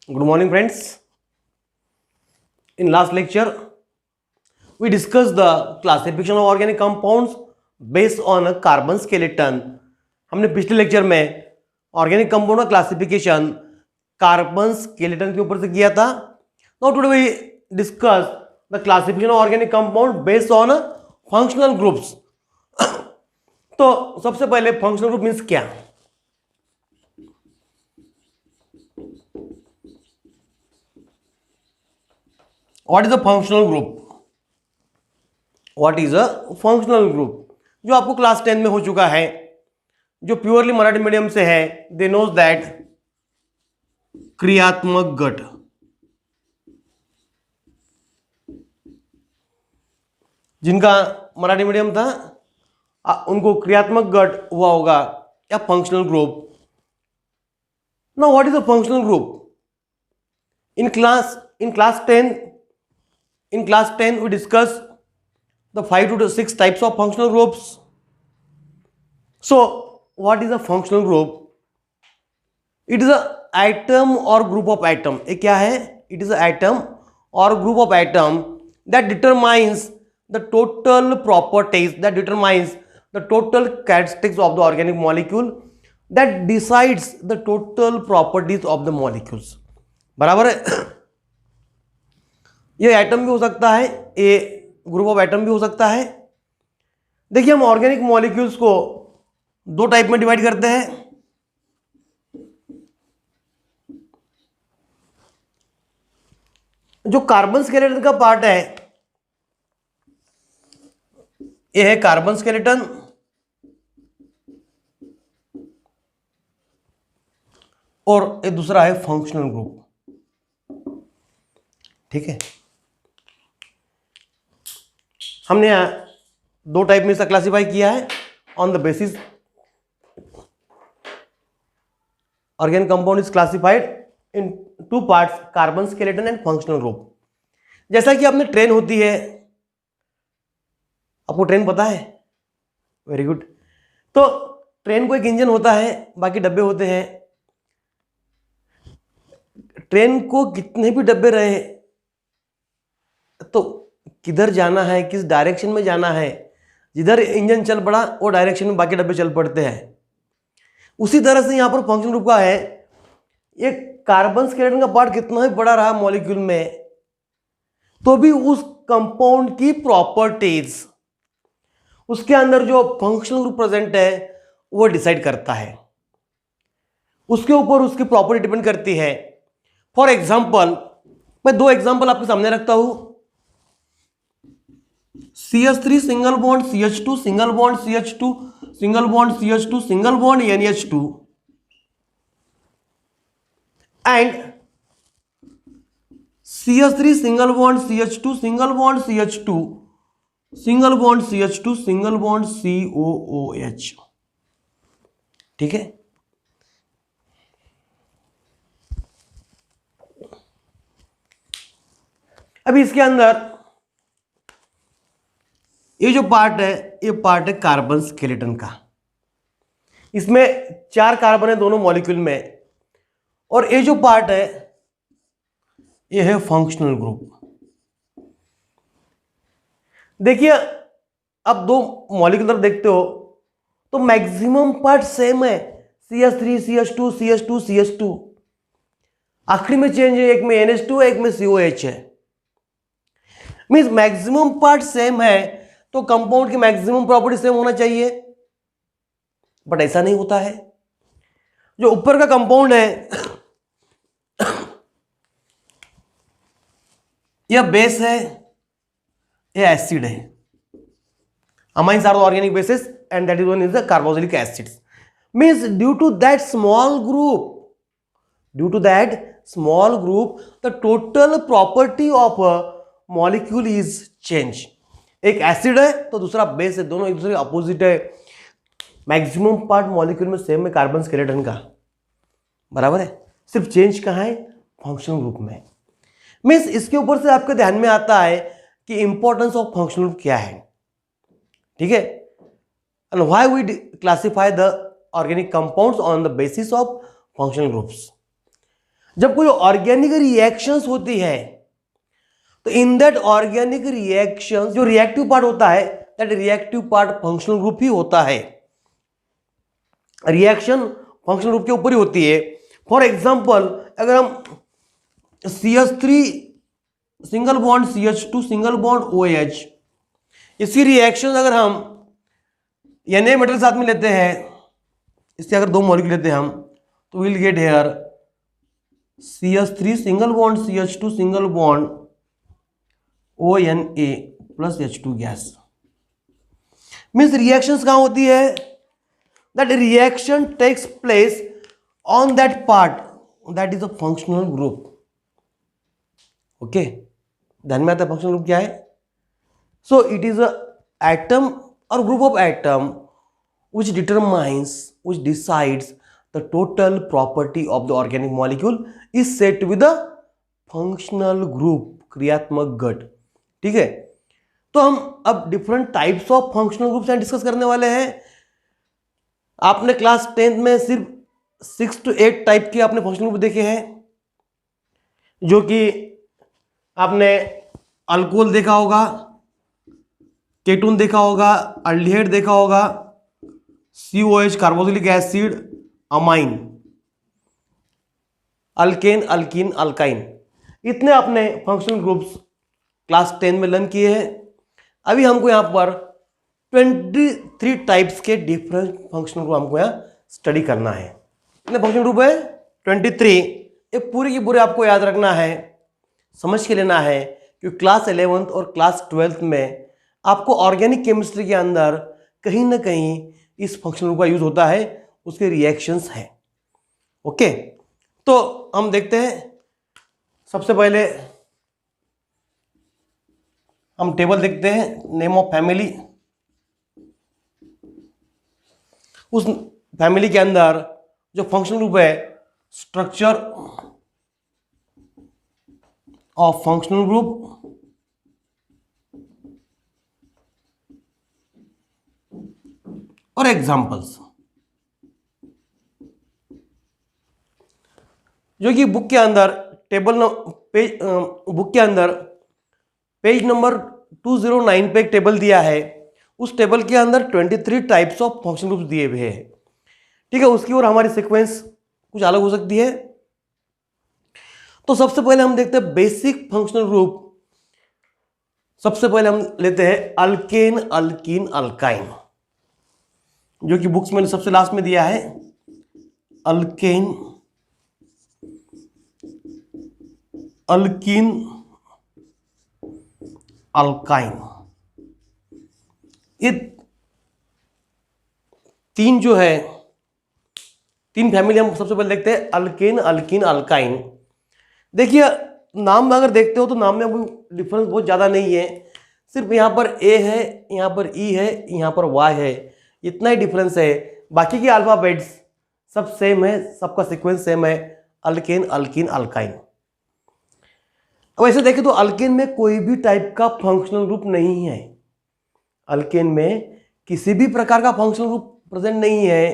Good morning, friends. In last lecture, we discussed the classification of organic compounds based on a carbon skeleton. हमने पिछले lecture में organic compound का classification carbon skeleton के ऊपर से किया था. Now today we discuss the classification of organic compound based on functional groups. तो सबसे पहले फंक्शनल ग्रुप मीन्स क्या? What is a functional group? What is a functional group? जो आपको क्लास 10 में हो चुका है, जो प्योरली मराठी मीडियम से है, दे नोज दैट क्रियात्मक गट. जिनका मराठी मीडियम था उनको क्रियात्मक गट हुआ होगा या functional group. Now what is a functional group? In class 10 we discussed the 5 to 6 types of functional groups. So what is a functional group? It is a atom or group of atom. ये क्या है? It is an atom or group of atom that determines the total properties, that determines the total characteristics of the organic molecule, that decides the total properties of the molecules. बराबर है. ये atom भी हो सकता है, ये group of atom भी हो सकता है. देखिए, हम ऑर्गेनिक मॉलिक्यूल्स को दो टाइप में डिवाइड करते हैं. जो कार्बन स्केलेटन का पार्ट है, ये है कार्बन स्केलेटन, और ये दूसरा है फंक्शनल ग्रुप. ठीक है, हमने यहां दो टाइप में इसका क्लासिफाई किया है on the basis. Organic compound is classified in two parts, carbon skeleton and functional group. जैसा कि आपने ट्रेन होती है, आपको ट्रेन पता है? Very good. तो ट्रेन को एक इंजन होता है, बाकी डब्बे होते हैं. ट्रेन को कितने भी डब्बे रहे तो किधर जाना है, किस डायरेक्शन में जाना है, जिधर इंजन चल पड़ा वो डायरेक्शन में बाकी डब्बे चल पड़ते हैं. उसी तरह से यहां पर फंक्शन ग्रुप का है. ये कार्बन स्केलेटन का पार्ट कितना भी बड़ा रहा मॉलिक्यूल में, तो भी उस कंपाउंड की प्रॉपर्टीज, उसके अंदर जो फंक्शनल ग्रुप प्रेजेंट है वो डिसाइड करता है. उसके ऊपर उसकी प्रॉपर्टी डिपेंड करती है. फॉर एग्जाम्पल, मैं दो एग्जाम्पल आपके सामने रखता हूं. CH3 single bond CH2, single bond CH2, single bond CH2, single bond NH2, and CH3 single bond CH2, single bond CH2, single bond CH2, single bond COOH. ठीक है, अभी इसके अंदर ये जो पार्ट है, ये पार्ट है कार्बन स्केलेटन का. इसमें 4 कार्बन है दोनों मॉलिक्यूल में, और ये जो पार्ट है ये है फंक्शनल ग्रुप. देखिए, अब दो मॉलिक्यूल तरफ देखते हो तो मैक्सिमम पार्ट सेम है. CH3 CH2 CH2 CH2, आखिरी में चेंज है, एक में NH2 है, एक में COH है. मीन्स मैक्सिमम पार्ट सेम है तो कंपाउंड की मैक्सिमम प्रॉपर्टी सेम होना चाहिए, बट ऐसा नहीं होता है. जो ऊपर का कंपाउंड है यह बेस है, यह एसिड है. Amines are the organic bases and that is one is the carboxylic acids. Means due to that small group the total property of molecule is change. एक एसिड है तो दूसरा बेस है, दोनों एक दूसरे अपोजिट है. मैक्सिमम पार्ट मॉलिक्यूल में सेम है कार्बन स्केलेटन का, बराबर है. सिर्फ चेंज कहाँ है? फंक्शनल ग्रुप में. मीन्स इसके ऊपर से आपके ध्यान में आता है कि इंपॉर्टेंस ऑफ फंक्शनल ग्रुप क्या है. ठीक है, and why we classify the organic compounds on the basis of functional groups. जब कोई ऑर्गेनिक रिएक्शंस होती है तो इन दैट ऑर्गेनिक रिएक्शन जो रिएक्टिव पार्ट होता है, that reactive part functional group ही होता है। रिएक्शन फंक्शनल ग्रुप के ऊपर ही होती है। फॉर एग्जांपल, अगर हम CH3 single bond CH2 single bond OH, इसकी रिएक्शन अगर हम Na मेटल साथ में लेते हैं, इसके अगर 2 मॉलिक्यूल लेते हैं हम, तो will get here CH3 single bond CH2 single bond ONA plus H2 gas. Means reactions कहां होती है? That reaction takes place on that part that is a functional group. Okay, ध्यान में आता है फंक्शनल ग्रुप क्या है? So it is a atom और group of atom which determines, which decides the total property of the organic molecule is said with the functional group, क्रियात्मक गट। ठीक है, तो हम अब different types of functional groups discuss करने वाले हैं। आपने क्लास 10th में सिर्फ 6 to 8 टाइप के आपने फंक्शनल ग्रुप देखे हैं, जो कि आपने अल्कोहल देखा होगा, केटून देखा होगा, अल्डिहाइड देखा होगा, COH carboxylic acid, amine, alkane, alkyne, alkyne, इतने आपने फंक्शनल ग्रुप्स क्लास 10 में लर्न किए हैं। अभी हमको यहाँ पर 23 टाइप्स के डिफरेंट फंक्शनल ग्रुप हमको यहाँ स्टडी करना है। कितने फंक्शनल ग्रुप है? 23। ये पूरे की पूरे आपको याद रखना है, समझ के लेना है, क्योंकि क्लास 11th और क्लास 12th में आपको ऑर्गेनिक केमिस्ट्री के अंदर कहीं ना कहीं इस फंक्शनल ग्रुप का यूज होता है, उसके रिएक्शंस हैं। ओके, तो हम देखते हैं। सबसे पहले हम टेबल देखते हैं, नेम ऑफ फैमिली। उस फैमिली के अंदर जो फंक्शनल ग्रुप है, स्ट्रक्चर ऑफ फंक्शनल ग्रुप, और एग्जाम्पल्स, जो कि बुक के अंदर बुक के अंदर पेज नंबर 209 पे एक टेबल दिया है। उस टेबल के अंदर 23 टाइप्स ऑफ फंक्शनल ग्रुप्स दिए हुए हैं। ठीक है, उसकी और हमारी सीक्वेंस कुछ अलग हो सकती है। तो सबसे पहले हम देखते हैं बेसिक फंक्शनल ग्रुप। सबसे पहले हम लेते हैं अल्केन, अल्कीन, अल्काइन, जो कि बुक्स में सबसे लास्ट में दिया है। अल्केन, अल्कीन, अल्काइन, ये तीन जो है, तीन फैमिली हम सबसे पहले देखते हैं, अल्केन, अल्कीन, अल्काइन। देखिए, नाम अगर देखते हो तो नाम में कोई डिफरेंस बहुत ज़्यादा नहीं है, सिर्फ यहाँ पर ए है, यहाँ पर ई है, यहाँ पर वाई है, इतना ही डिफरेंस है। बाकी के अल्फाबेट्स सब सेम है, सबका सीक्वेंस सेम है, अल्केन, अल्कीन, अल्काइन। अब ऐसे देखें तो अल्केन में कोई भी टाइप का फंक्शनल ग्रुप नहीं है। अल्केन में किसी भी प्रकार का फंक्शनल ग्रुप प्रेजेंट नहीं है,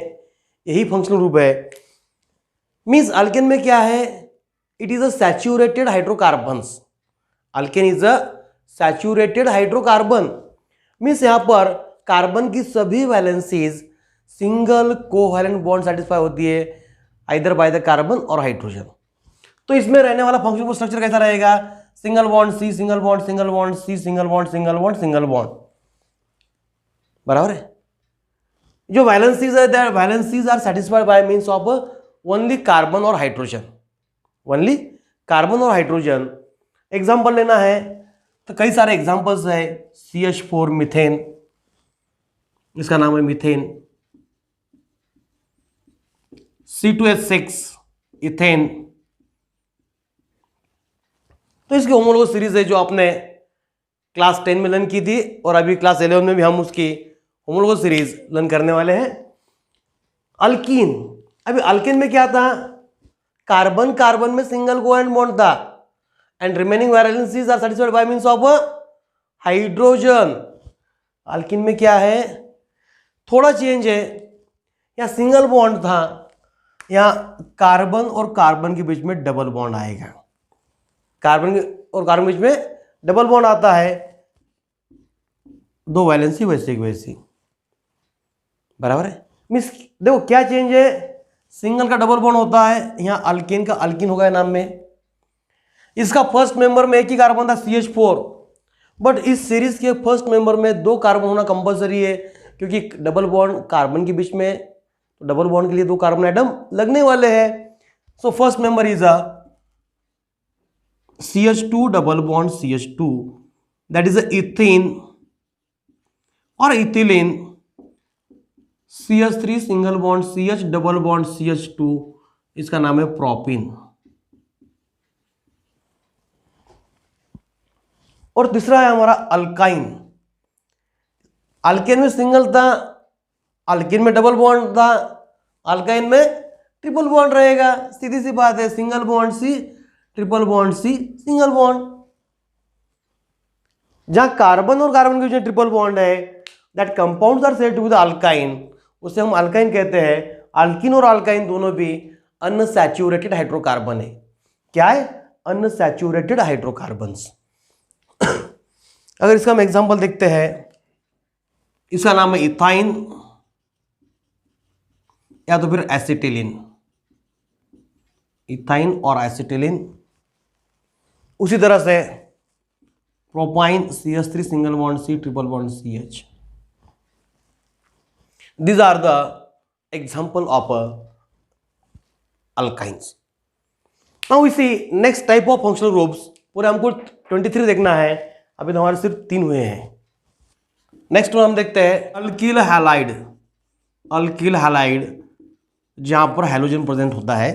यही फंक्शनल ग्रुप है। मींस अल्केन में क्या है? It is a saturated hydrocarbons. Alkane is a saturated hydrocarbon. Means यहां पर कार्बन की सभी valencies single covalent bond satisfy होती है, आइदर बाय द कार्बन और हाइड्रोजन। तो इसमें रहने वाला फंक्शनल ग्रुप स्ट्रक्चर कैसा रहेगा? Single bond C, single bond, single bond C, single bond, single bond, single bond, बराबर है। जो वैलेंसीज है, that valencies are satisfied by means of only carbon और हाइड्रोजन, ओनली कार्बन और हाइड्रोजन। एग्जांपल लेना है तो कई सारे एग्जांपल्स है। CH4 मीथेन, इसका नाम है मीथेन। C2H6 ethane. तो इसकी होमोलोगस सीरीज है जो आपने क्लास 10 में लर्न की थी, और अभी क्लास 11 में भी हम उसकी होमोलोगस सीरीज लर्न करने वाले हैं। अल्कीन, अभी अल्कीन में क्या था? कार्बन कार्बन में सिंगल कोवैलेंट बॉन्ड था, and remaining valencies are satisfied by means of hydrogen. Alkene में क्या है? थोड़ा चेंज है, या सिंगल बॉन्ड था, यहाँ कार्बन और कार्बन के बीच में डबल बॉन्ड आएगा, कार्बन और कार्बन के बीच में डबल बॉन्ड आता है, दो वैलेंसी वैसे की वैसी, बराबर है। मीन्स देखो क्या चेंज है, सिंगल का डबल बॉन्ड होता है, यहाँ अल्केन का अल्किन होगा नाम में, इसका फर्स्ट मेंबर में एक ही कार्बन था CH4, बट इस सीरीज के फर्स्ट मेंबर में दो कार्बन होना कंपलसरी है, क्योंकि डबल बॉन्ड कार्बन के बीच में, तो डबल बॉन्ड के लिए दो कार्बन एटम लगने वाले हैं। So first member is a CH2 double bond CH2, that is a ethane और ethylene, CH3 single bond CH double bond CH2, इसका नाम है प्रोपिन। और तीसरा है हमारा अल्काइन, अल्केन में सिंगल था, अल्केन में डबल बॉन्ड था, अल्काइन में ट्रिपल बॉन्ड रहेगा, सीधी सी बात है, single bond C triple bond C single bond. जहां कार्बन और कार्बन के बीच में ट्रिपल बॉन्ड है, that compounds are said to be the alkyne, उसे हम अल्काइन कहते हैं। अल्किन और अल्काइन दोनों भी अनसैचुरेटेड हाइड्रोकार्बन है। क्या है? Unsaturated hydrocarbons. अगर इसका हम एग्जांपल देखते हैं, इसका नाम है इथाइन या तो फिर एसिटिलीन, इथाइन और एसिटिलीन। उसी तरह से propyne CH3 single bond C triple bond CH। These are the example of alkynes. Now we see next type of functional groups. पूरे हमको 23 देखना है, अभी तो हमारे सिर्फ 3 हुए हैं। नेक्स्ट वन हम देखते हैं अल्किल हैलाइड। अल्किल हैलाइड जहां पर हैलोजन प्रेजेंट होता है।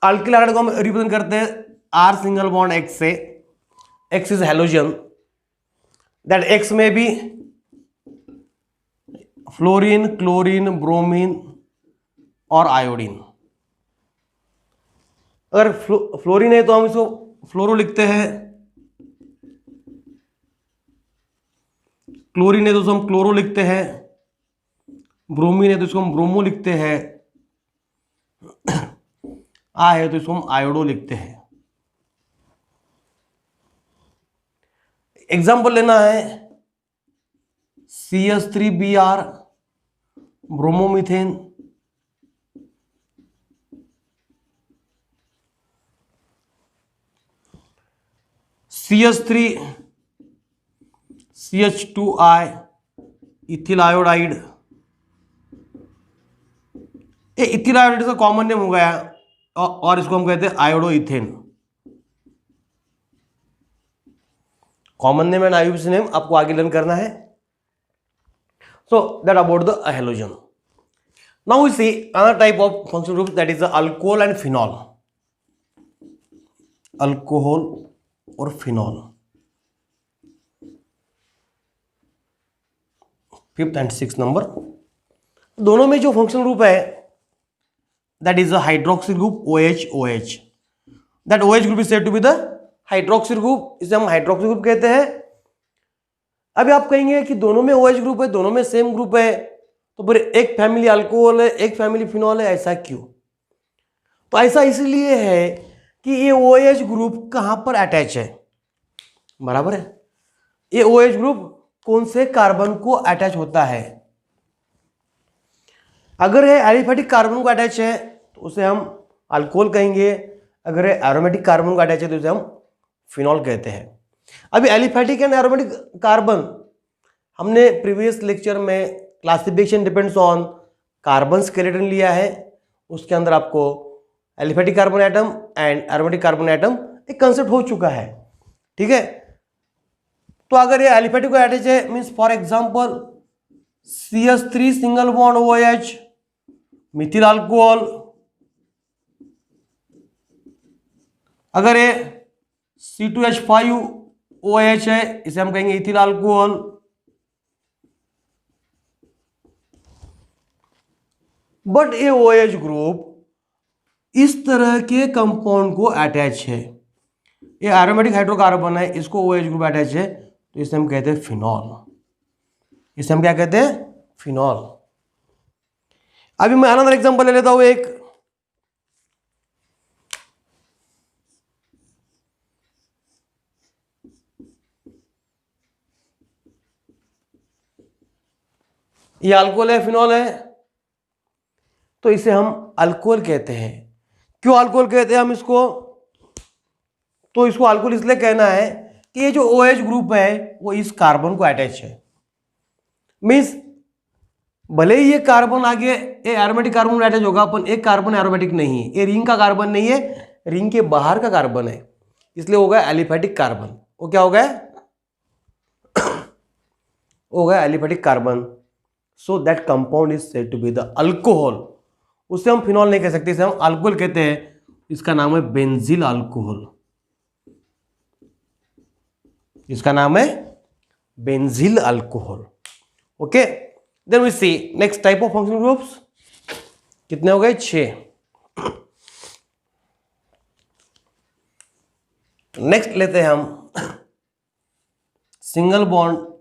अल्किल हैलाइड को हम रिप्रेजेंट करते हैं R सिंगल बॉन्ड X से। X is halogen, that X में भी फ्लोरीन, क्लोरीन, ब्रोमीन और आयोडीन। अगर फ्लोरीन है तो हम इसको फ्लोरो लिखते हैं, क्लोरीन है तो इसको हम क्लोरो लिखते हैं, ब्रोमीन है तो इसको हम ब्रोमो लिखते हैं, आ है तो इसको हम आयोडो लिखते हैं। एग्जाम्पल लेना है CH3Br bromomethane, CH3 CH2I ethyl iodide. ये इथिल आयोडाइड का कॉमन नेम हो गया और इसको हम कहते हैं iodo ethane. Common name and IUCN name आपको आगे लर्न करना है। So that about the halogen. Now we see another type of functional group, that is the alcohol and phenol. Alcohol और phenol. Fifth and six number, दोनों में जो functional group है that is a hydroxyl group OH। that OH group is said to be the hydroxyl group, इसे हम hydroxyl group कहते हैं। अभी आप कहेंगे कि दोनों में OH ग्रुप है, दोनों में सेम ग्रुप है, तो फिर एक फैमिली अल्कोहल है एक फैमिली फिनॉल है, ऐसा क्यों? तो ऐसा इसलिए है कि ये OH ग्रुप कहां पर अटैच है, बराबर है। ये OH ग्रुप कौन से कार्बन को अटैच होता है? अगर है एलिफेटिक कार्बन को अटैच है तो उसे हम अल्कोहल कहेंगे, अगर है एरोमेटिक कार्बन को अटैच है तो उसे हम फिनॉल कहते हैं। अभी एलिफेटिक एंड एरोमेटिक कार्बन हमने प्रीवियस लेक्चर में classification depends on carbon skeleton लिया है, उसके अंदर आपको aliphatic carbon atom and aromatic carbon atom एक कंसेप्ट हो चुका है, ठीक है। तो अगर ये एलिफेटिक को अटैच है, means for example CH3 single bond OH Mithil alcohol, अगर ये C2H5OH है इसे हम कहेंगे इथिल अल्कोहल, बट ये OH ग्रुप इस तरह के कंपाउंड को अटैच है, ये एरोमेटिक हाइड्रोकार्बन है, इसको OH ग्रुप अटैच है, तो इसे हम कहते हैं फिनॉल। इसे हम क्या कहते हैं? फिनॉल। अभी मैं अनदर एग्जांपल ले लेता हूं एक। ये अल्कोहल है, फिनॉल है, तो इसे हम अल्कोहल कहते हैं। क्यों अल्कोहल कहते हैं हम इसको? तो इसको अल्कोहल इसलिए कहना है कि ये जो OH ग्रुप है वो इस कार्बन को अटैच है। मीन्स भले ही ये कार्बन आगे एरोमेटिक कार्बन अटैच होगा, अपन एक कार्बन एरोमेटिक नहीं है, ये रिंग का कार्बन नहीं है, रिंग के बाहर का कार्बन है, इसलिए हो गया एलिफेटिक कार्बन। वो क्या हो गया? हो गया aliphatic carbon. So that compound is said to be the alcohol. उसे हम फिनॉल नहीं कह सकते, इसे हम अल्कोहल कहते हैं। इसका नाम है बेंजील अल्कोहल। इसका नाम है benzyl alcohol. Okay, then we see next type of functional groups. कितने हो गए? 6। नेक्स्ट लेते हैं हम single bond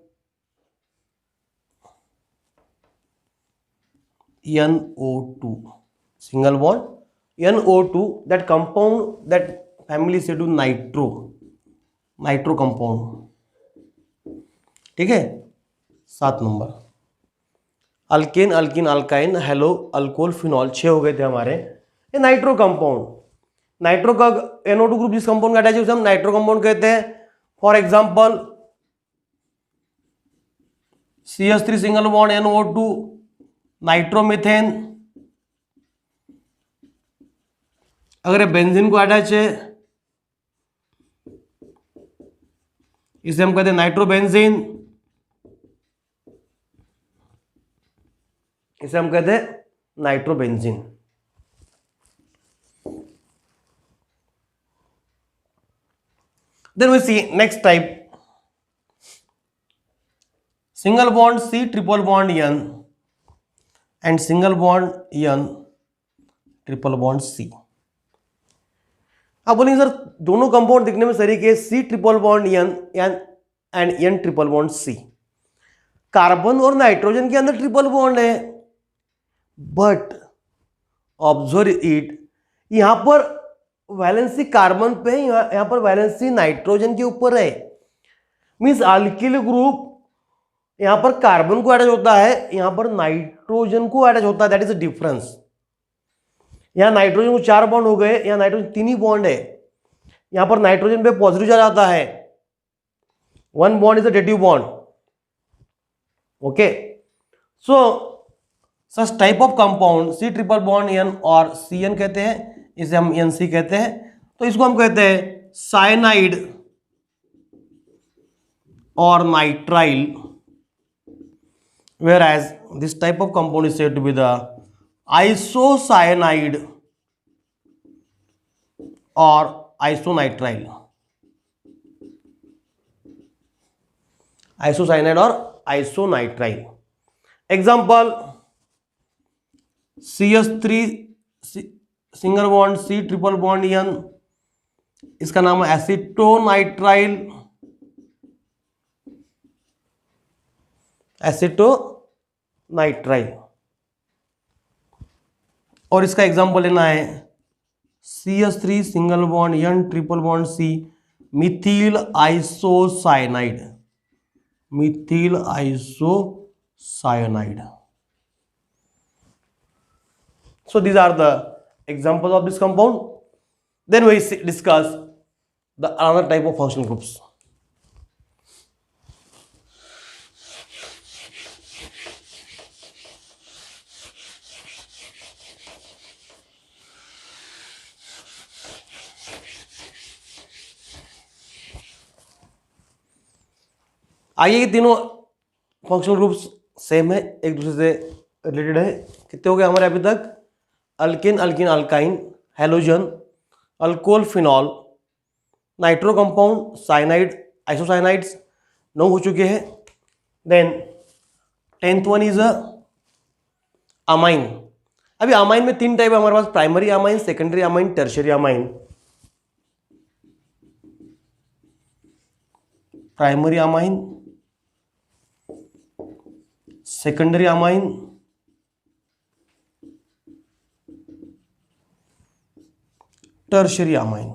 NO2, single bond NO2, that compound, that family is said to nitro compound. ठीक है, 7 number. Alkane, alkene, alkyne, hello, alcohol, phenol, 6 हो गए थे हमारे। ये नाइट्रो कंपाउंड, नाइट्रो का NO2 ग्रुप जिस कंपाउंड का अटैच है उसे हम नाइट्रो कंपाउंड कहते हैं। For example CH3 single bond NO2, nitromethane. अगर बेंजीन को अटैच है इसे हम कहते हैं नाइट्रोबेंजीन, इसे हम कहते हैं nitrobenzene. Then we see next type, single bond C triple bond N and single bond N triple bond C। आप बोलेंगे सर दोनों कंपाउंड दिखने में सही के, C triple bond N and N triple bond C। Carbon और nitrogen के अंदर ट्रिपल बॉन्ड है, बट ऑब्जर्व इट, यहां पर वैलेंसी कार्बन पे, यहां पर वैलेंसी नाइट्रोजन के ऊपर है। मींस अल्किल ग्रुप यहां पर कार्बन को अटैच होता है, यहां पर नाइट्रोजन को अटैच होता है। That is the difference. यहां नाइट्रोजन को 4 बॉन्ड हो गए, यहां नाइट्रोजन 3 ही बॉन्ड है। यहां पर नाइट्रोजन पे पॉजिटिव चार्ज आता है, 1 bond is a dative bond. Okay, so such type of compound C triple bond N और CN कहते हैं, इसे हम NC कहते हैं। तो इसको हम कहते हैं साइनाइड और nitrile, whereas this type of compound is said to be the isocyanide or isonitrile, isocyanide or isonitrile। Example CH3 single bond C triple bond N, इसका नाम है एसिटोनाइट्राइल, एसिटोनाइट्राइल। और इसका एग्जांपल लेना है CH3 single bond N triple bond C, Mithil isocyanide, Mithil isocyanide. So these are the examples of this compound. Then we discuss the another type of functional groups. आइए, ये तीनों फंक्शनल ग्रुप्स सेम है, एक दूसरे से रिलेटेड है। कितने हो गए हमारे अभी तक? Alkane, alkene, alkyne, halogen, alcohol, phenol, nitro compound, cyanide, isocyanides 9 हो चुके हैं। Then 10th one is amine. अभी अमाइन में 3 टाइप है हमारे पास, primary amine, secondary amine, tertiary amine. Primary amine, secondary amine tertiary amine.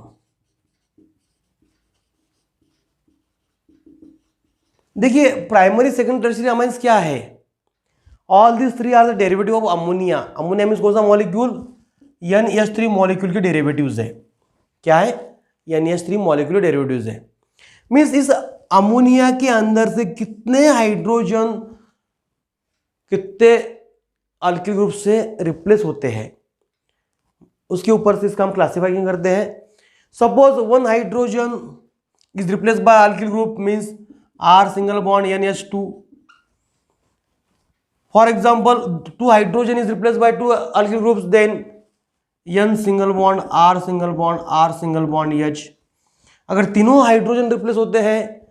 देखिए प्राइमरी सेकंड टर्शियरी अमाइंस क्या है? All this three are the derivative of ammonia. Ammonia means कौन सा मॉलिक्यूल? NH3 मॉलिक्यूल के डेरिवेटिव्स है। क्या है? NH3 मॉलिक्यूल डेरिवेटिव्स है। मीन्स इस अमोनिया के अंदर से कितने हाइड्रोजन कितने अल्किल ग्रुप से रिप्लेस होते हैं, उसके ऊपर से इसका हम क्लासिफाइंग करते हैं। Suppose one hydrogen is replace bye alkyl group means R single bond NH2. For example, two hydrogen is replaced by two alkyl groups, then N single bond R single bond R single bond H. अगर तीनों hydrogen replace होते हैं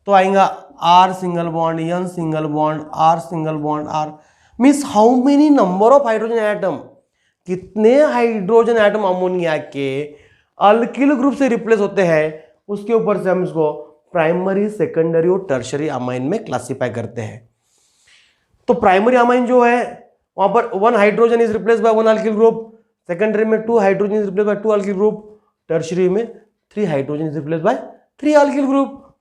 तो आएगा R single bond N single bond R single bond R. Means how many number of hydrogen atom, कितने hydrogen atom ammonia के alkyl group से replace होते हैं, उसके ऊपर से हम इसको प्राइमरी सेकेंडरी और टर्शियरी अमाइन में क्लासिफाई करते हैं। तो प्राइमरी अमाइन जो है वहां पर one hydrogen is replace by one alkyl group, secondary में two hydrogen is replace by two alkyl group, tertiary में three hydrogen is replace by three alkyl group.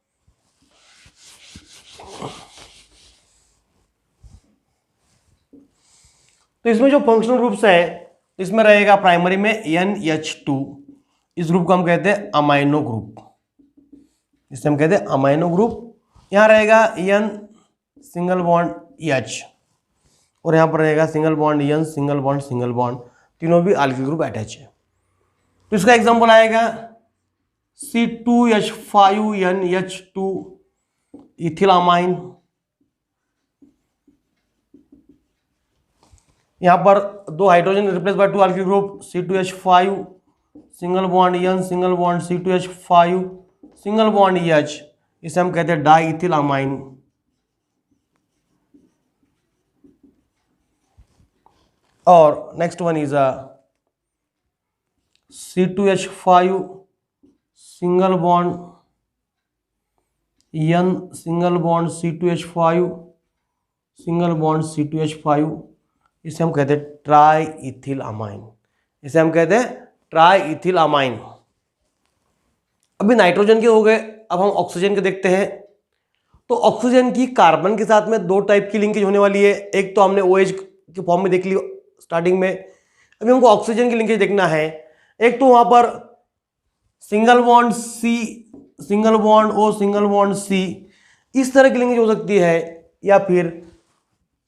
तो इसमें जो फंक्शनल ग्रुप्स है इसमें रहेगा प्राइमरी में NH2, इस ग्रुप को हम कहते हैं अमाइनो ग्रुप, इसे हम कहते हैं अमाइनो ग्रुप। यहां रहेगा N सिंगल बॉन्ड H और यहां पर रहेगा single bond N single bond, तीनों भी अल्किल ग्रुप अटैच है। तो इसका एग्जांपल आएगा C2H5NH2 इथिल अमाइन। यहां पर दो hydrogen replace by two alkyl group C2H5 single bond N single bond C2H5 single bond H, इसे हम कहते हैं डाइथिल अमाइन। और next one is C2H5 single bond N single bond C2H5 single bond C2H5, इसे हम कहते हैं ट्राइइथिल amine, इसे हम कहते हैं ट्राइइथिल अमाइन। अभी नाइट्रोजन के हो गए, अब हम ऑक्सीजन के देखते हैं। तो ऑक्सीजन की कार्बन के साथ में दो टाइप की लिंकेज होने वाली है। एक तो हमने OH के फॉर्म में देख ली स्टार्टिंग में, अभी हमको ऑक्सीजन की लिंकेज देखना है। एक तो वहां पर single bond C single bond O single bond C, इस तरह की लिंकेज हो सकती है, या फिर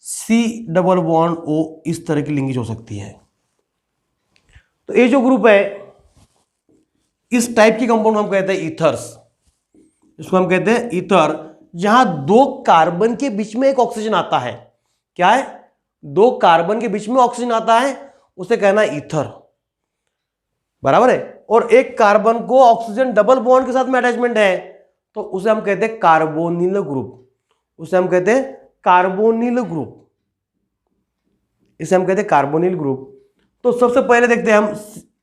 C डबल बॉन्ड O, इस तरह की लिंकेज हो सकती है। तो ये जो ग्रुप है इस टाइप की कंपाउंड हम कहते हैं ईथर्स, इसको हम कहते हैं ईथर, जहां दो कार्बन के बीच में एक ऑक्सीजन आता है। क्या है? दो कार्बन के बीच में ऑक्सीजन आता है, उसे कहना है ईथर, बराबर है। और एक कार्बन को ऑक्सीजन डबल बॉन्ड के साथ में अटैचमेंट है, तो उसे हम कहते हैं कार्बोनिल ग्रुप, उसे हम कहते हैं कार्बोनिल ग्रुप, इसे हम कहते हैं कार्बोनिल ग्रुप। तो सबसे पहले देखते हैं हम,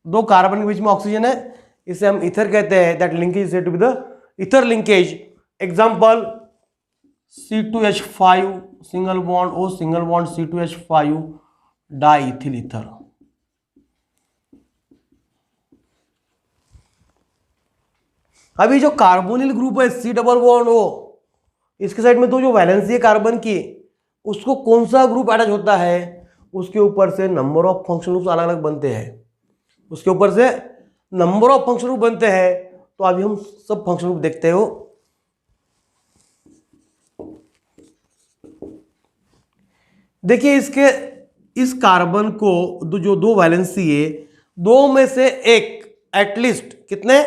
दो कार्बन के बीच में ऑक्सीजन है, इसे हम ईथर कहते हैं। That linkage is said to be the ether linkage. Example C2H5 single bond O single bond C2H5 diethyl ether. अभी जो कार्बोनिल ग्रुप है C डबल बॉन्ड O, इसके साइड में तो जो वैलेंसी है कार्बन की, उसको कौन सा ग्रुप अटैच होता है, उसके ऊपर से नंबर ऑफ फंक्शनल ग्रुप्स अलग अलग बनते हैं, उसके ऊपर से नंबर ऑफ फंक्शनल ग्रुप बनते हैं। तो अभी हम सब फंक्शनल ग्रुप देखते हो। देखिए इसके इस कार्बन को जो दो वैलेंसी है, दो में से एक एटलीस्ट, कितने,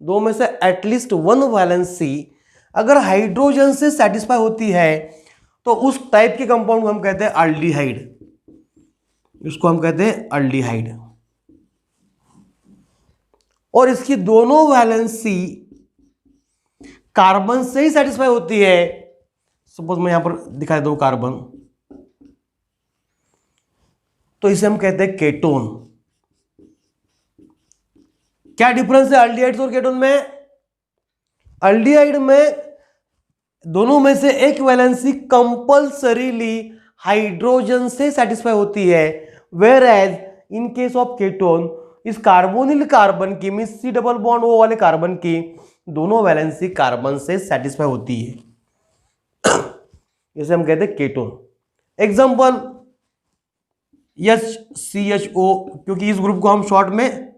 दो में से एटलीस्ट वन वैलेंसी अगर हाइड्रोजन से सेटिस्फाई होती है तो उस टाइप के कंपाउंड को हम कहते हैं अल्डिहाइड, इसको हम कहते हैं अल्डिहाइड। और इसकी दोनों वैलेंसी कार्बन से ही सेटिस्फाई होती है। सपोज मैं यहां पर दिखा देता हूं कार्बन, तो इसे हम कहते हैं केटोन। क्या डिफरेंस है अल्डिहाइड्स और केटोन में? अल्डिहाइड में दोनों में से एक वैलेंसी कंपल्सरीली हाइड्रोजन से सेटिस्फाई होती है, whereas in case of ketone इस कार्बोनिल कार्बन की mean C double bond O वाले कार्बन की दोनों वैलेंसी कार्बन से सेटिस्फाई होती है, जैसे हम कहते हैं केटोन। एग्जांपल HCHO, क्योंकि इस ग्रुप को हम शॉर्ट में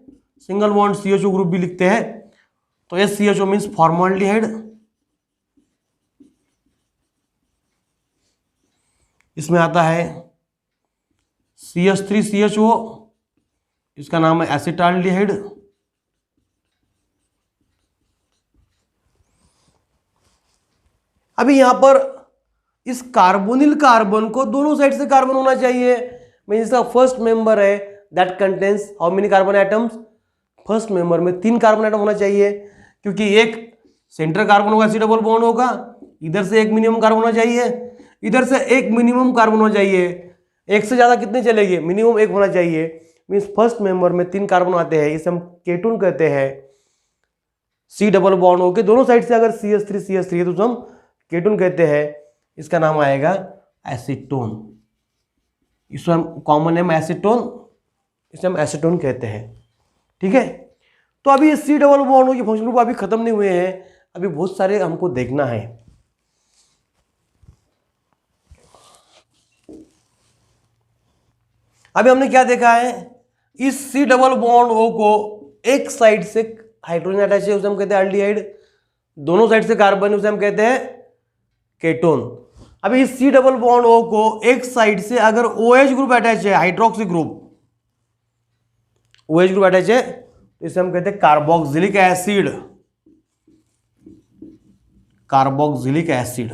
सिंगल बॉन्ड CHO ग्रुप भी लिखते हैं, तो HCHO मीन्स फॉर्मल्डिहाइड। इसमें आता है CH3CHO, इसका नाम है एसिटाल्डिहाइड। अभी यहां पर इस कार्बोनिल कार्बन को दोनों साइड से कार्बन होना चाहिए, मीन इसका फर्स्ट मेंबर है that contains how many carbon atoms, first member में 3 कार्बन एटम होना चाहिए, क्योंकि एक सेंटर कार्बन होगा, सी डबल बॉन्ड होगा, इधर से एक मिनिमम कार्बन होना चाहिए, इधर से एक मिनिमम कार्बन होना चाहिए। एक से ज्यादा कितने चलेंगे, मिनिमम एक होना चाहिए, मीन्स फर्स्ट मेंबर में 3 कार्बन आते हैं, इसे हम केटोन कहते हैं। सी डबल बॉन्ड होके दोनों साइड से अगर CH3 है तो हम केटोन कहते हैं, इसका नाम आएगा एसीटोन। इसको हम कॉमन नेम एसीटोन, इसे हम एसीटोन कहते हैं। ठीक है, तो अभी ये सी डबल बॉन्ड के फंक्शन ग्रुप अभी खत्म नहीं हुए हैं, अभी बहुत सारे हमको देखना है। अभी हमने क्या देखा है, इस सी डबल बॉन्ड ओ को एक साइड से हाइड्रोजन अटैच है, उसे हम कहते हैं एल्डिहाइड, दोनों साइड से कार्बन है, उसे हम कहते हैं केटोन। अभी इस सी डबल बॉन्ड ओ को एक साइड से अगर OH ग्रुप अटैच है, hydroxy group, OH group attach है, तो इसे हम कहते हैं कार्बोक्सिलिक एसिड, कार्बोक्सिलिक एसिड।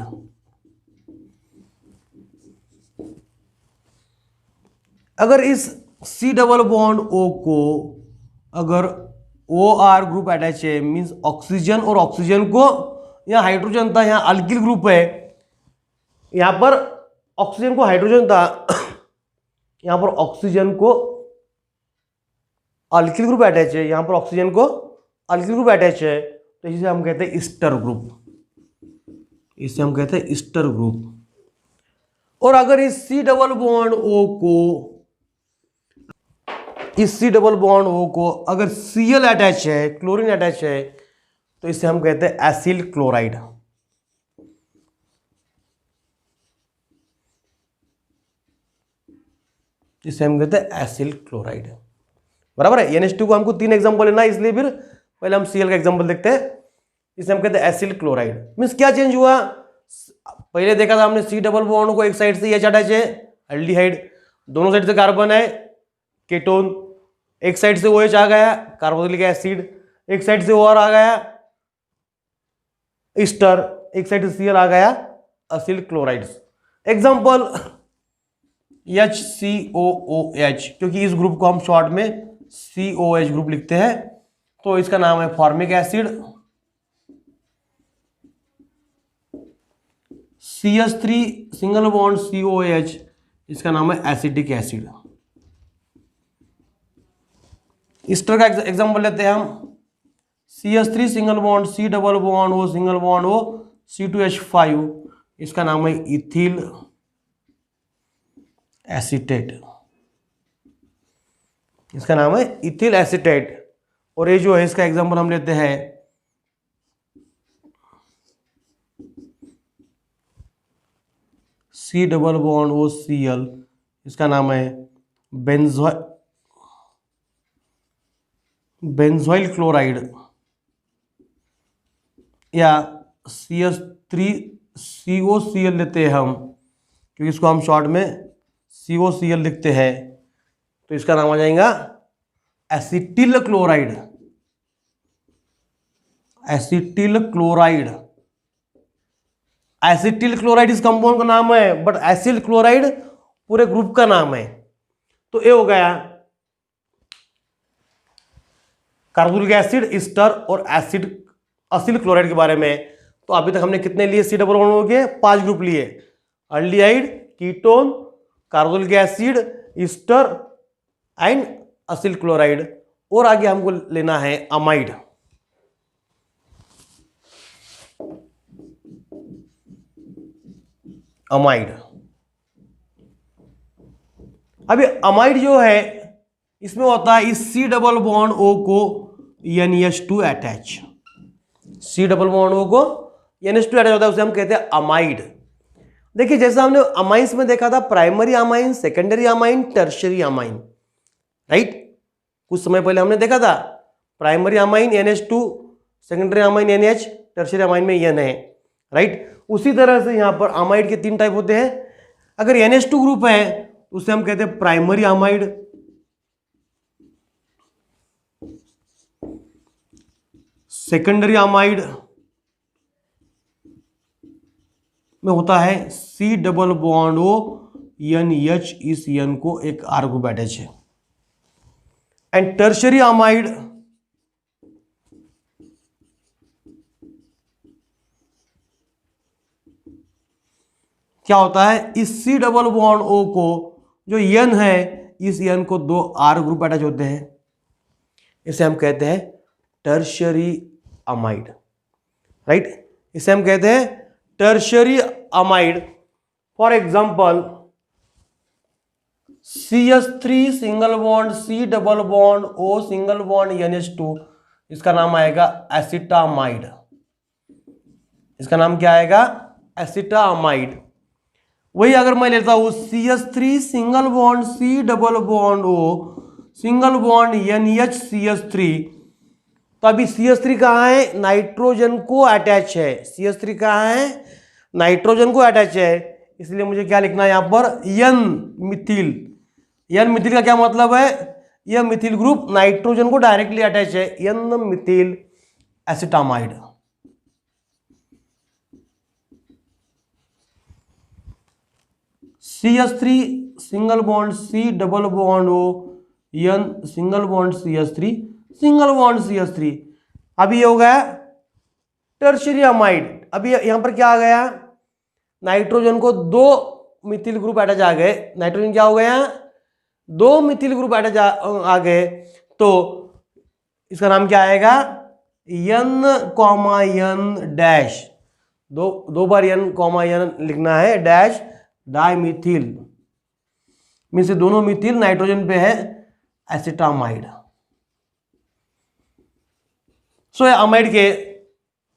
अगर इस सी डबल बॉन्ड ओ को अगर OR ग्रुप अटैच है, मींस ऑक्सीजन और ऑक्सीजन को, यहां हाइड्रोजन था, यहां अल्किल ग्रुप है, यहां पर ऑक्सीजन को हाइड्रोजन था, यहां पर ऑक्सीजन को अल्किल ग्रुप अटैच है, यहां पर ऑक्सीजन को अल्किल ग्रुप अटैच है, तो इसे हम कहते हैं ईस्टर ग्रुप, इसे हम कहते हैं ईस्टर ग्रुप। और अगर इस सी डबल बॉन्ड ओ को, इस सी डबल बॉन्ड ओ को अगर Cl अटैच है, क्लोरीन अटैच है, तो इसे हम कहते हैं एसिल क्लोराइड। इसे हम कहते हैं एसिल क्लोराइड, बराबर है। NH2 को हमको 3 एग्जांपल लेना है, इसलिए फिर पहले हम Cl का एग्जांपल देखते हैं। इसे हम कहते हैं एसिल क्लोराइड। मीन्स क्या चेंज हुआ, पहले देखा था हमने सी डबल बॉन्ड को एक साइड से H अटैच है, एल्डिहाइड, दोनों साइड से कार्बन है, केटोन, एक साइड से OH आ गया, कार्बोक्सिलिक एसिड, एक साइड से OR आ गया, ईस्टर, एक साइड से Cl आ गया, एसिल क्लोराइड्स। एग्जांपल HCOOH, क्योंकि इस ग्रुप को हम शॉर्ट में COH ग्रुप लिखते हैं, तो इसका नाम है formic acid. CH3 single bond COH, इसका नाम है एसिटिक एसिड। ईस्टर का एग्जांपल लेते हैं हम, CH3 single bond C double bond O single bond O C2H5, इसका नाम है इथिल एसीटेट, इसका नाम है इथिल एसीटेट। और ये जो है इसका एग्जांपल हम लेते हैं C double bond O Cl, इसका नाम है बेंजोइल क्लोराइड, या CH3COCl लेते हैं हम, क्योंकि इसको हम शॉर्ट में COCl लिखते हैं, तो इसका नाम आ जाएगा acetyl chloride, acetyl chloride. Acetyl chloride इस कंपाउंड का नाम है, बट एसिल क्लोराइड पूरे ग्रुप का नाम है। तो ये हो गया कार्बोनिक एसिड, ईस्टर और एसिड एसिल क्लोराइड के बारे में। तो अभी तक हमने कितने लिए सी डबल बॉन्ड के 5 ग्रुप लिए, aldehyde, ketone, carbonic acid, Easter and acyl chloride. और आगे हमको लेना है अमाइड। अमाइड, अभी अमाइड जो है इसमें होता है इस C डबल बॉन्ड O को NH2 attach, C double bond O को NH2 अटैच होता है, उसे हम कहते हैं अमाइड। देखिए जैसा हमने अमाइंस में देखा था, primary amine, secondary amine, tertiary amine, right. कुछ समय पहले हमने देखा था primary amine NH2, secondary amine NH, tertiary amine में N है, राइट। उसी तरह से यहाँ पर अमाइड के 3 टाइप होते हैं। अगर NH2 ग्रुप है तो उसे हम कहते हैं प्राइमरी अमाइड, सेकेंडरी अमाइड में होता है C double bond O NH, इस N को एक R ग्रुप अटैच है। एंड टर्शियरी अमाइड क्या होता है, इस C डबल बॉन्ड O को जो N है, इस N को 2 R ग्रुप अटैच होते हैं, इसे हम कहते हैं टर्शियरी अमाइड, राइट। इसे हम कहते हैं tertiary amide. For example CH3 single bond C double bond O single bond NH2, इसका नाम आएगा एसिटामाइड। इसका नाम क्या आएगा, एसिटामाइड। वही अगर मैं लेता हूं CH3 single bond C double bond O single bond NH CH3, तो अभी CH3 कहाँ है, नाइट्रोजन को अटैच है। CH3 कहाँ है, नाइट्रोजन को अटैच है, इसलिए मुझे क्या लिखना है यहाँ पर, N मिथिल। N मिथिल का क्या मतलब है, यह मिथिल ग्रुप नाइट्रोजन को डायरेक्टली अटैच है, N Mithil acetamide. CH3 single bond C double bond O N single bond CH3 single bond CH3, अभी ये हो गया टर्शियरी अमाइड। अभी यहां पर क्या आ गया, नाइट्रोजन को 2 मिथिल ग्रुप अटैच आ गए, नाइट्रोजन क्या हो गया, 2 मिथिल ग्रुप अटैच आ गए, तो इसका नाम क्या आएगा, N, डैश, दो बार N, लिखना है, डैश डाइमिथिल, मीन से दोनों मिथिल नाइट्रोजन पे है, एसिटामाइड। सो ये अमाइड के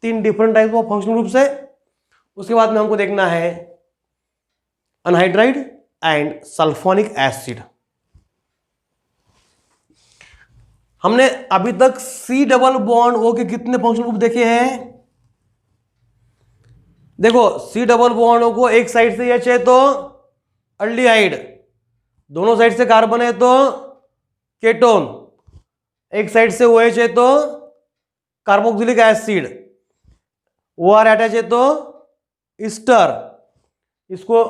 3 different type of functional groups है। उसके बाद में हमको देखना है अनहाइड्राइड एंड सल्फोनिक एसिड। हमने अभी तक C डबल बॉन्ड O के कितने फंक्शनल ग्रुप देखे हैं, देखो C डबल बॉन्ड O को एक साइड से H है तो अल्डिहाइड, दोनों साइड से कार्बन है तो केटोन, एक साइड से OH है तो कार्बोक्सिलिक एसिड, OR अटैच है तो ईस्टर, इसको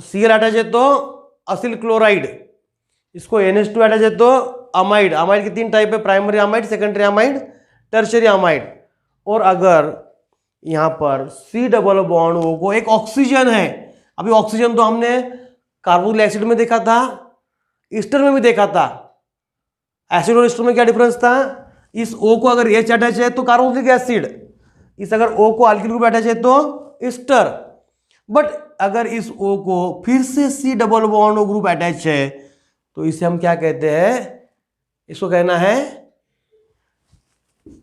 Cl अटैच है तो असिल क्लोराइड, इसको NH2 अटैच है तो अमाइड। अमाइड की 3 टाइप है, primary amide, secondary amide, tertiary amide. और अगर यहां पर C डबल बॉन्ड O को एक ऑक्सीजन है, अभी ऑक्सीजन तो हमने कार्बोक्सिलिक एसिड में देखा था, ईस्टर में भी देखा था। एसिड और ईस्टर में क्या डिफरेंस था, इस O को अगर H अटैच है तो कार्बोक्सिलिक एसिड, इस अगर O को अल्किल ग्रुप अटैच है तो ईस्टर। बट अगर इस O को फिर से C double bond O group attach है तो इसे हम क्या कहते हैं, इसको कहना है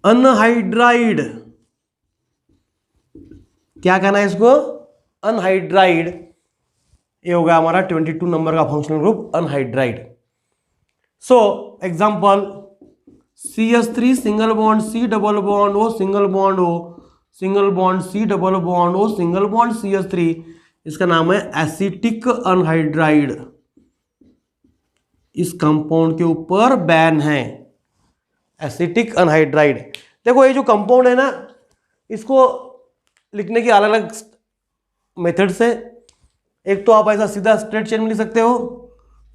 अनहाइड्राइड। क्या कहना है इसको, अनहाइड्राइड। ये होगा हमारा 22 नंबर का functional group, anhydride. So example CH3 single bond C double bond O single bond O single bond C double bond O single bond CH3, इसका नाम है एसिटिक अनहाइड्राइड। इस कंपाउंड के ऊपर बैन है, एसिटिक अनहाइड्राइड। देखो ये जो कंपाउंड है ना, इसको लिखने की अलग अलग मेथड्स है। एक तो आप ऐसा सीधा स्ट्रेट चेन में लिख सकते हो,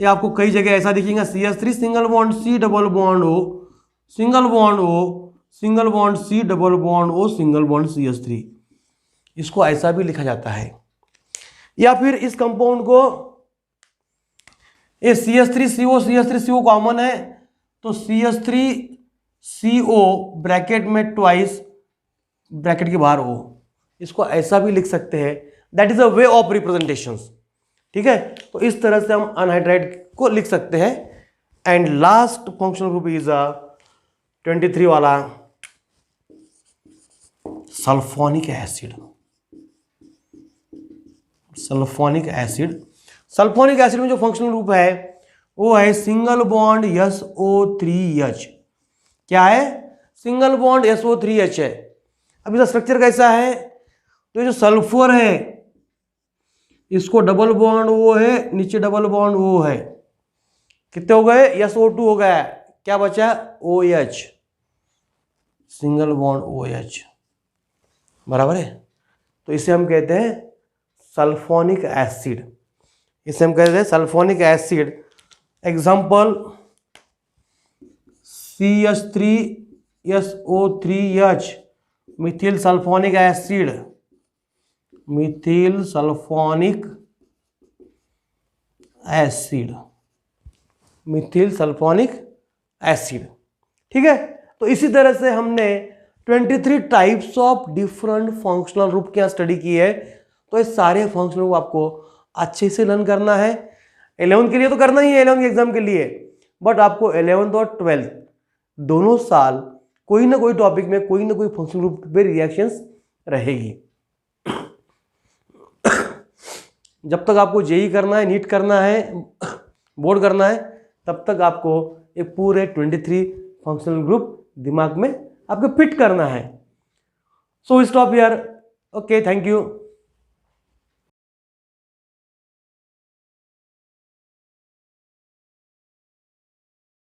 या आपको कई जगह ऐसा दिखेगा CH3 single bond C double bond O single bond O single bond C double bond O single bond CH3, इसको ऐसा भी लिखा जाता है। या फिर इस कंपाउंड को, ये CH3CO कॉमन है तो CH3CO ब्रैकेट में ट्वाइस, ब्रैकेट के बाहर O, इसको ऐसा भी लिख सकते हैं। That is a way of representation, ठीक है। तो इस तरह से हम अनहाइड्राइड को लिख सकते हैं and last functional group is 23 वाला sulphonic acid. Sulphonic acid, sulphonic acid में जो फंक्शनल ग्रुप है वो है सिंगल बॉन्ड SO3H। क्या है? सिंगल बॉन्ड SO3H है। अब इसका स्ट्रक्चर कैसा है? तो जो सल्फर है इसको डबल बॉन्ड वो है, नीचे डबल बॉन्ड वो है, कितने हो गए? SO2 हो गया, क्या बचा? OH, सिंगल बॉन्ड OH, बराबर है। तो इसे हम कहते हैं सल्फोनिक एसिड, इसे हम कहते हैं sulphonic acid. Example CH3SO3H, Mithil sulphonic acid, Mithil sulphonic acid, Mithil sulphonic acid. ठीक है, तो इसी तरह से हमने 23 types of different functional group की स्टडी की है। तो ये सारे फंक्शनल ग्रुप आपको अच्छे से लर्न करना है। 11th के लिए तो करना ही है, 11th एग्जाम के लिए, बट आपको 11th और 12th दोनों साल कोई ना कोई टॉपिक में कोई ना कोई फंक्शनल ग्रुप पे रिएक्शंस रहेगी। जब तक आपको जेई करना है, नीट करना है, बोर्ड करना है, तब तक आपको एक पूरे 23 फंक्शनल ग्रुप दिमाग में आपको फिट करना है। So stop here. Okay, thank you.